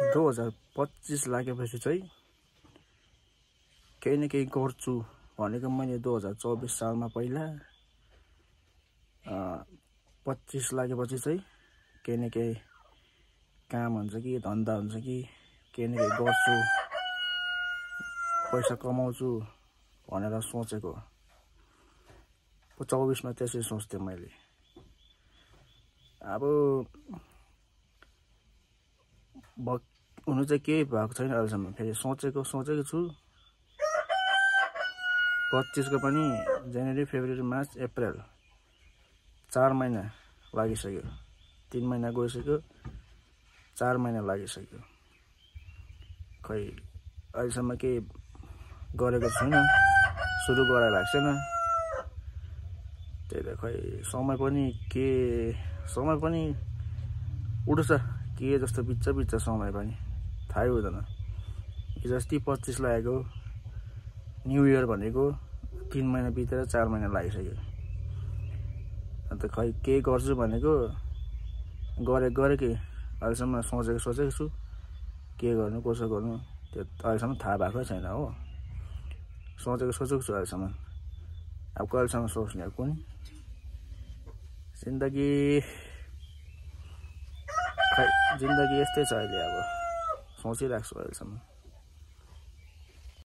2025 लागेपछि चाहिँ केही न केही गर्छु भनेको मैले 2024 सालमा पहिला 25 लागेपछि चाहिँ केही न केही काम हुन्छ कि धन्दा हुन्छ कि केही न केही गर्छु पैसा कमाउँछु भनेर सोचेको 24 मा त्यसै सोच्थे मैले अब हुनु चाहिँ केही भएको छैन अहिलेसम्म फेरि सोचेको छु 25 को पनि जनवरी फेब्रुअरी मार्च अप्रिल 4 महिना लागिसक्यो 3 महिना गइसक्यो 4 महिना लागिसक्यो खै अहिलेसम्म केही गरेको छैन सुरु गराइरहेको छैन त्यही त खै समय पनि उड्छ के जस्तो बिच्च समय पनि थाहै हुँदैन हिजोअस्ति 25 लागेको न्यू इयर भनेको 3 महिना बितेर 4 महिना लागिसक्यो अन्त खै के गर्छु भनेको गरेकै अहिलेसम्म सोचेको छु के गर्नु कसो गर्नु त्यो अहिलेसम्म थाहा भएकै छैन हो सोचेको छु अहिलेसम्म अब कहिलेसम्म सोच्ने हो कुनि जिन्दगी यस्तै छ अहिले अब सोचिरहेको छु अहिलेसम्म